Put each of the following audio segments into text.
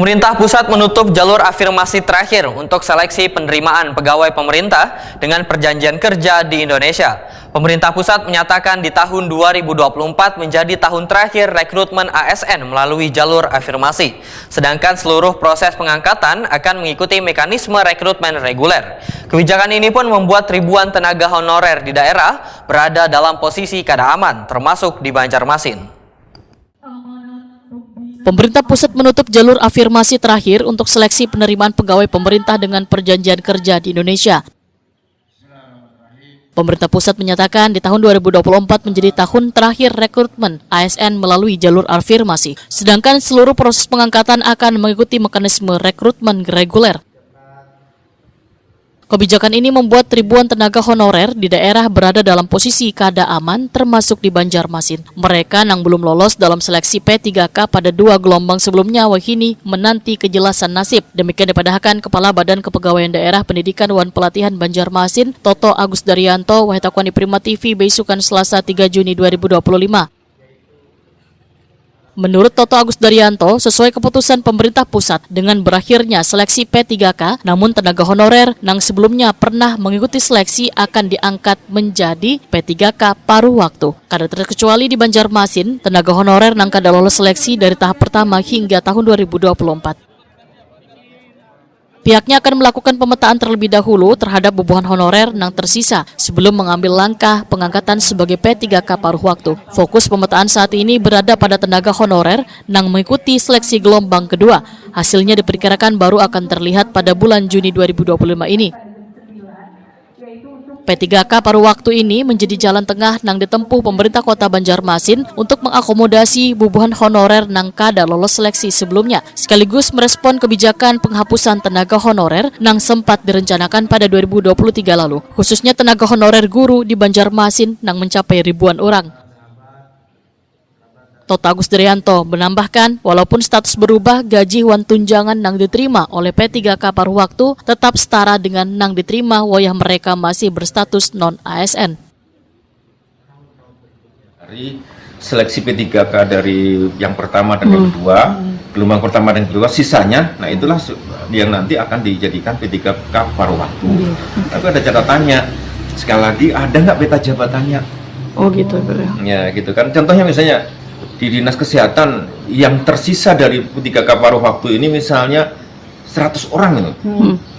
Pemerintah pusat menutup jalur afirmasi terakhir untuk seleksi penerimaan pegawai pemerintah dengan perjanjian kerja di Indonesia. Pemerintah pusat menyatakan di tahun 2024 menjadi tahun terakhir rekrutmen ASN melalui jalur afirmasi. Sedangkan seluruh proses pengangkatan akan mengikuti mekanisme rekrutmen reguler. Kebijakan ini pun membuat ribuan tenaga honorer di daerah berada dalam posisi kada aman, termasuk di Banjarmasin. Pemerintah pusat menutup jalur afirmasi terakhir untuk seleksi penerimaan pegawai pemerintah dengan perjanjian kerja di Indonesia. Pemerintah pusat menyatakan di tahun 2024 menjadi tahun terakhir rekrutmen ASN melalui jalur afirmasi, sedangkan seluruh proses pengangkatan akan mengikuti mekanisme rekrutmen reguler. Kebijakan ini membuat ribuan tenaga honorer di daerah berada dalam posisi kada aman, termasuk di Banjarmasin. Mereka yang belum lolos dalam seleksi P3K pada 2 gelombang sebelumnya wahini menanti kejelasan nasib. Demikian dipadahkan Kepala Badan Kepegawaian Daerah Pendidikan Wan Pelatihan Banjarmasin, Toto Agus Daryanto, Wahitakwani Prima TV, besukan Selasa 3 Juni 2025. Menurut Toto Agus Daryanto, sesuai keputusan pemerintah pusat dengan berakhirnya seleksi P3K, namun tenaga honorer yang sebelumnya pernah mengikuti seleksi akan diangkat menjadi P3K paruh waktu. Kada terkecuali di Banjarmasin, tenaga honorer yang kada lolos seleksi dari tahap pertama hingga tahun 2024. Pihaknya akan melakukan pemetaan terlebih dahulu terhadap bubuhan honorer yang tersisa sebelum mengambil langkah pengangkatan sebagai P3K paruh waktu. Fokus pemetaan saat ini berada pada tenaga honorer yang mengikuti seleksi gelombang kedua. Hasilnya diperkirakan baru akan terlihat pada bulan Juni 2025 ini. P3K paruh waktu ini menjadi jalan tengah yang ditempuh pemerintah kota Banjarmasin untuk mengakomodasi bubuhan honorer yang kada lolos seleksi sebelumnya, sekaligus merespon kebijakan penghapusan tenaga honorer yang sempat direncanakan pada 2023 lalu, khususnya tenaga honorer guru di Banjarmasin yang mencapai ribuan orang. Toto Agus Daryanto menambahkan, walaupun status berubah, gaji wan tunjangan yang diterima oleh P3K paruh waktu tetap setara dengan yang diterima wayah mereka masih berstatus non-ASN. Dari seleksi P3K dari yang pertama dan yang kedua, gelombang pertama dan kedua, sisanya, nah itulah yang nanti akan dijadikan P3K paruh waktu. Tapi ada catatannya, sekali lagi ada nggak peta jabatannya? Oh gitu. Ya gitu kan, contohnya misalnya, di Dinas Kesehatan yang tersisa dari P3K paruh waktu ini misalnya 100 orang itu.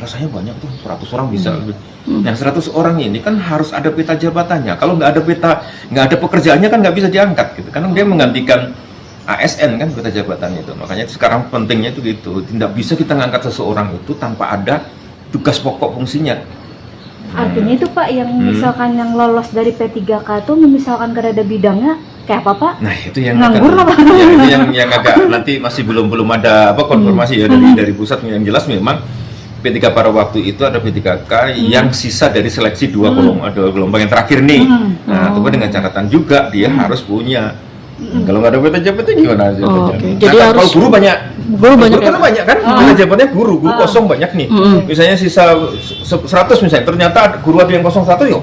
Rasanya banyak tuh, 100 orang bisa lebih. Nah 100 orang ini kan harus ada peta jabatannya. Kalau nggak ada peta, nggak ada pekerjaannya kan nggak bisa diangkat gitu. Karena dia menggantikan ASN kan peta jabatannya itu. Makanya sekarang pentingnya itu gitu. Tidak bisa kita ngangkat seseorang itu tanpa ada tugas pokok fungsinya. Artinya itu Pak, yang misalkan yang lolos dari P3K itu misalkan kada ada bidangnya, kayak apa Pak? Nah itu yang nganggur apa? Ya, itu yang agak nanti masih belum ada apa konfirmasi ya dari pusat. Yang jelas memang P3K paruh waktu itu ada P3K yang sisa dari seleksi dua gelombang yang terakhir nih. Nah, tapi dengan catatan juga dia harus punya. Kalau nggak ada peta jabatannya gimana? Jadi nah, harus kalau guru banyak. Guru kan banyak kan? Peta jabatannya guru kosong banyak nih. Misalnya sisa 100 misalnya, ternyata guru ada yang kosong 100 ya